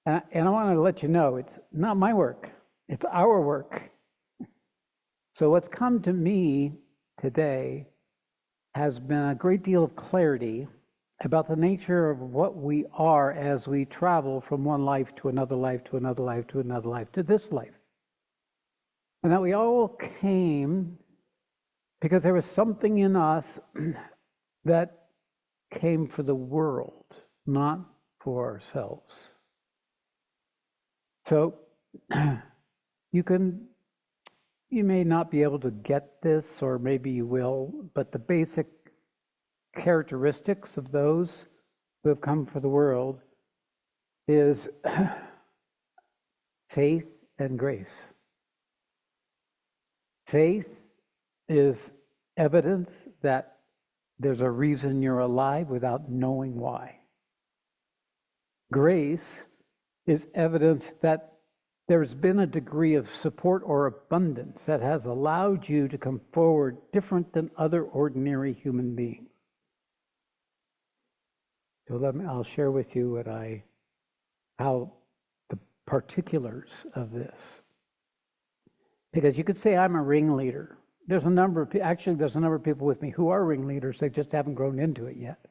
And I want to let you know, it's not my work, it's our work. So what's come to me today has been a great deal of clarity about the nature of what we are as we travel from one life to another life to another life to another life to this life. And that we all came because there was something in us that came for the world, not for ourselves. So you may not be able to get this, or maybe you will, but the basic characteristics of those who have come for the world is faith and grace. Faith is evidence that there's a reason you're alive without knowing why. Grace is evidence that there's been a degree of support or abundance that has allowed you to come forward different than other ordinary human beings. So I'll share with you how the particulars of this. Because you could say I'm a ringleader. There's a number of people with me who are ringleaders. They just haven't grown into it yet.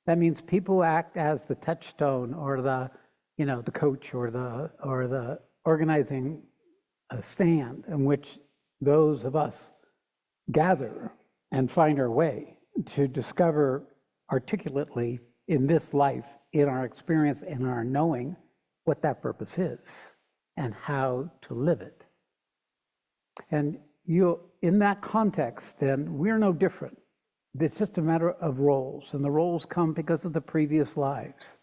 That means people act as the touchstone or the coach or the organizing a stand in which those of us gather and find our way to discover articulately in this life, in our experience, in our knowing what that purpose is and how to live it. And in that context, then, we're no different. It's just a matter of roles, and the roles come because of the previous lives.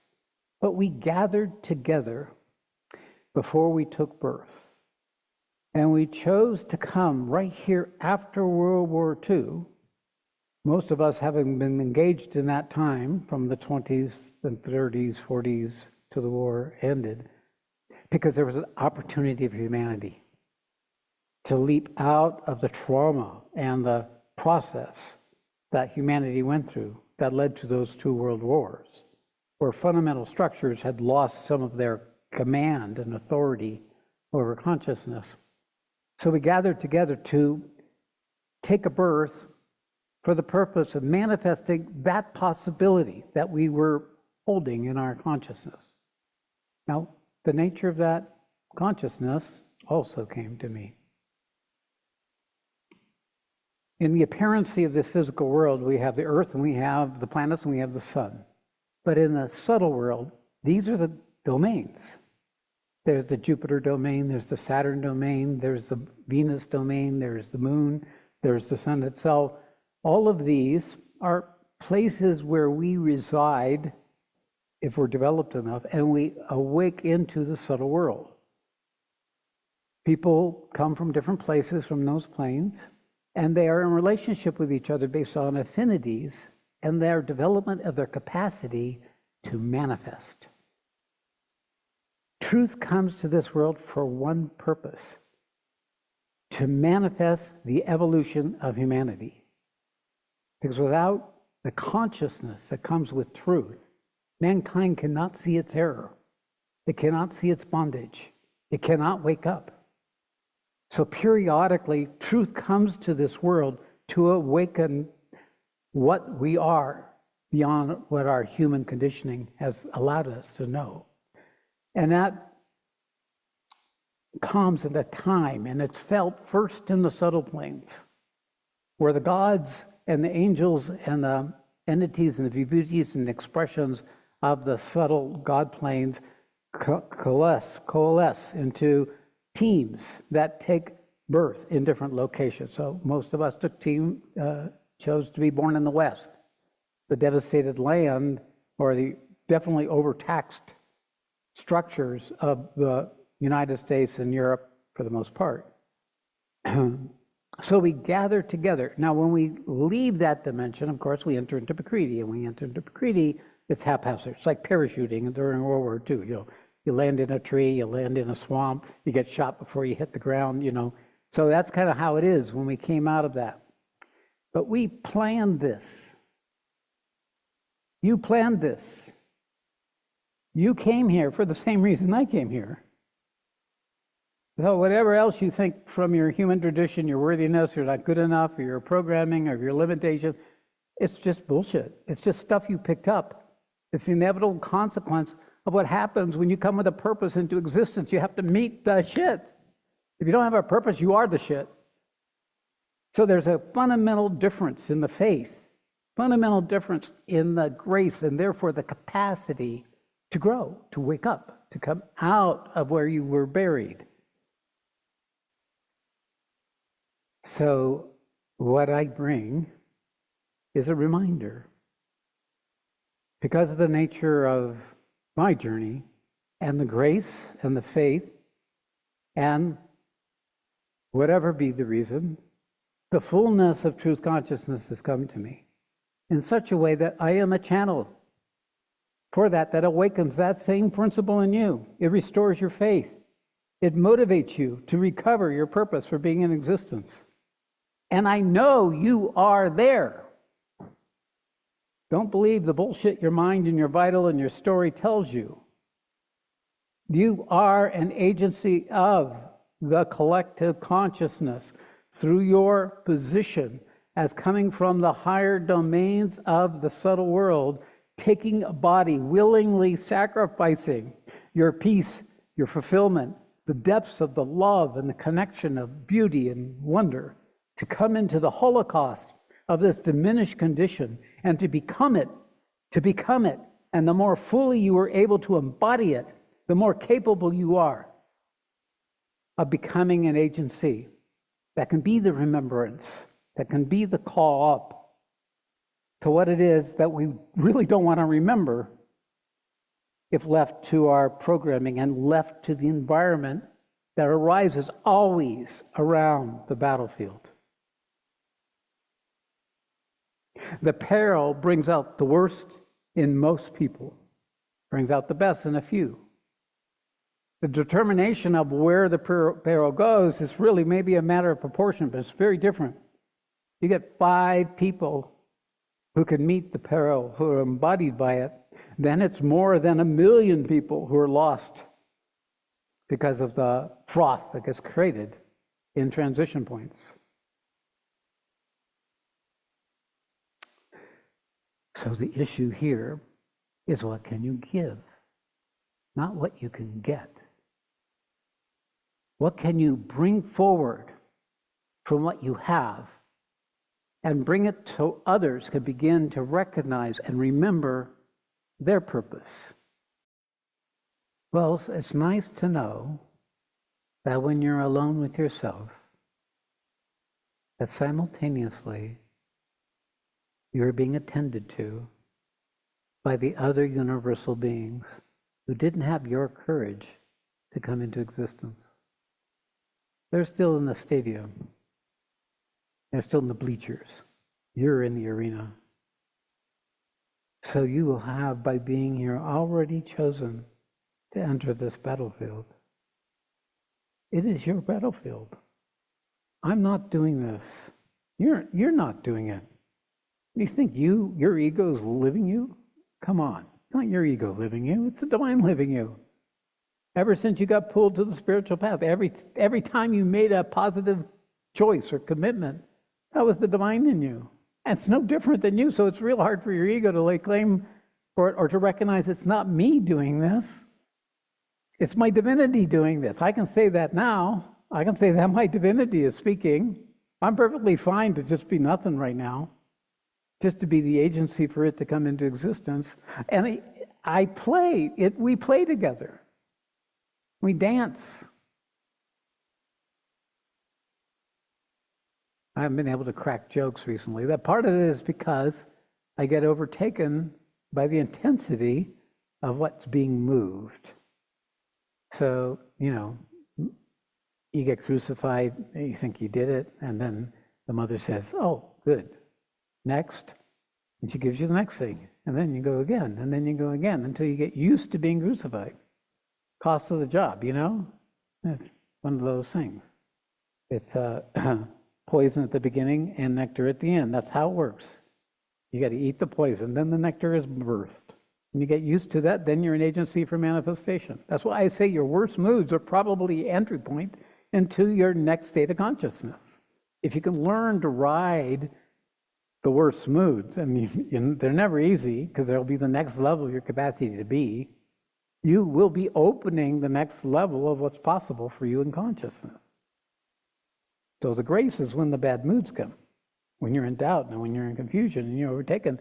But we gathered together before we took birth, and we chose to come right here after World War II, most of us having been engaged in that time from the 20s and 30s, 40s to the war ended, because there was an opportunity for humanity to leap out of the trauma and the process that humanity went through that led to those two world wars, where fundamental structures had lost some of their command and authority over consciousness. So we gathered together to take a birth for the purpose of manifesting that possibility that we were holding in our consciousness. Now, the nature of that consciousness also came to me. In the apparency of this physical world, we have the earth and we have the planets and we have the sun. But in the subtle world, these are the domains. There's the Jupiter domain, there's the Saturn domain, there's the Venus domain, there's the moon, there's the sun itself. All of these are places where we reside, if we're developed enough, and we awake into the subtle world. People come from different places from those planes, and they are in relationship with each other based on affinities and their development of their capacity to manifest. Truth comes to this world for one purpose: to manifest the evolution of humanity. Because without the consciousness that comes with truth, mankind cannot see its error. It cannot see its bondage. It cannot wake up. So periodically, truth comes to this world to awaken what we are beyond what our human conditioning has allowed us to know. And that comes at a time, and it's felt first in the subtle planes, where the gods and the angels and the entities and the vibhutis and expressions of the subtle God planes coalesce into teams that take birth in different locations. So most of us chose to be born in the West, the devastated land, or the definitely overtaxed structures of the United States and Europe for the most part. So we gather together. Now, when we leave that dimension, of course, we enter into Prakriti, and we enter into Prakriti, it's haphazard. It's like parachuting during World War II. You land in a tree, you land in a swamp, you get shot before you hit the ground, So that's kind of how it is when we came out of that. But we planned this. You planned this. You came here for the same reason I came here. So whatever else you think from your human tradition, your worthiness, you're not good enough, or your programming, or your limitation, it's just bullshit. It's just stuff you picked up. It's the inevitable consequence of what happens when you come with a purpose into existence. You have to meet the shit. If you don't have a purpose, you are the shit. So there's a fundamental difference in the faith, fundamental difference in the grace, and therefore the capacity to grow, to wake up, to come out of where you were buried. So what I bring is a reminder. Because of the nature of my journey and the grace and the faith and whatever be the reason, the fullness of truth consciousness has come to me in such a way that I am a channel for that awakens that same principle in you. It restores your faith. It motivates you to recover your purpose for being in existence. And I know you are there. Don't believe the bullshit your mind and your vital and your story tells you. You are an agency of the collective consciousness through your position as coming from the higher domains of the subtle world, taking a body, willingly sacrificing your peace, your fulfillment, the depths of the love and the connection of beauty and wonder, to come into the holocaust of this diminished condition and to become it. And the more fully you are able to embody it, the more capable you are of becoming an agency that can be the remembrance, that can be the call up to what it is that we really don't want to remember if left to our programming and left to the environment that arises always around the battlefield. The peril brings out the worst in most people, brings out the best in a few. The determination of where the peril goes is really maybe a matter of proportion, but it's very different. You get 5 people who can meet the peril, who are embodied by it, then it's more than 1 million people who are lost because of the froth that gets created in transition points. So the issue here is, what can you give, not what you can get. What can you bring forward from what you have and bring it so others can begin to recognize and remember their purpose? Well, it's nice to know that when you're alone with yourself, that simultaneously you're being attended to by the other universal beings who didn't have your courage to come into existence. They're still in the stadium. They're still in the bleachers. You're in the arena. So you will have, by being here, already chosen to enter this battlefield. It is your battlefield. I'm not doing this. You're not doing it. You think your ego is living you? Come on. It's not your ego living you. It's the divine living you. Ever since you got pulled to the spiritual path, every time you made a positive choice or commitment, that was the divine in you. And it's no different than you, so it's real hard for your ego to lay claim for it or to recognize it's not me doing this. It's my divinity doing this. I can say that now. I can say that my divinity is speaking. I'm perfectly fine to just be nothing right now, just to be the agency for it to come into existence. And I play it. We play together. We dance. I haven't been able to crack jokes recently. That part of it is because I get overtaken by the intensity of what's being moved. So, you get crucified, you think you did it, and then the mother says, "Oh, good. Next." And she gives you the next thing. And then you go again, and then you go again, until you get used to being crucified. Cost of the job, It's one of those things. It's poison at the beginning and nectar at the end. That's how it works. You got to eat the poison, then the nectar is birthed. When you get used to that, then you're an agency for manifestation. That's why I say your worst moods are probably entry point into your next state of consciousness. If you can learn to ride the worst moods, and they're never easy because there'll be the next level of your capacity to be, you will be opening the next level of what's possible for you in consciousness. So the grace is when the bad moods come, when you're in doubt and when you're in confusion and you're overtaken.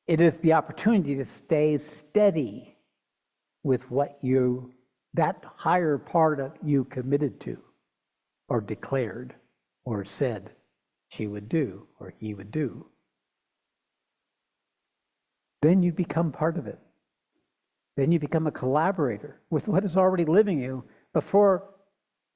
It is the opportunity to stay steady with what that higher part of you committed to, or declared, or said she would do, or he would do. Then you become part of it. Then you become a collaborator with what is already living you, but for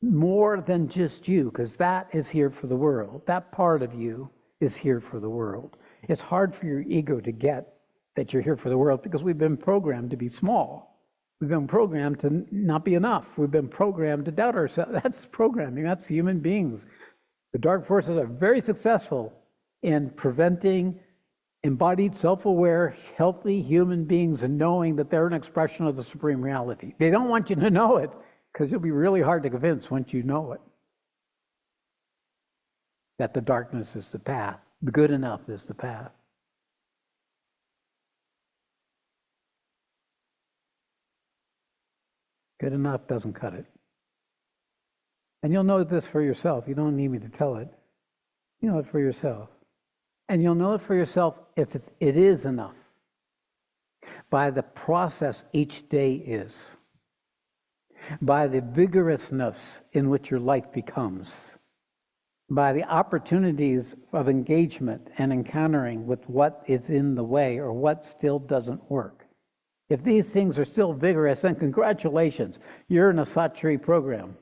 more than just you, because that is here for the world. That part of you is here for the world. It's hard for your ego to get that you're here for the world because we've been programmed to be small. We've been programmed to not be enough. We've been programmed to doubt ourselves. That's programming. That's human beings. The dark forces are very successful in preventing embodied, self-aware, healthy human beings and knowing that they're an expression of the supreme reality. They don't want you to know it because you'll be really hard to convince once you know it. That the darkness is the path. The good enough is the path. Good enough doesn't cut it. And you'll know this for yourself. You don't need me to tell it. You know it for yourself. And you'll know it for yourself if it is enough. By the process each day is. By the vigorousness in which your life becomes. By the opportunities of engagement and encountering with what is in the way or what still doesn't work. If these things are still vigorous, then congratulations, you're in a Sat Shree program.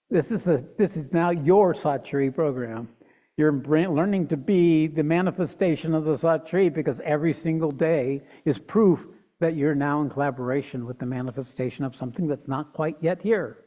This is now your Sat Shree program. You're learning to be the manifestation of the Sat Shree because every single day is proof that you're now in collaboration with the manifestation of something that's not quite yet here.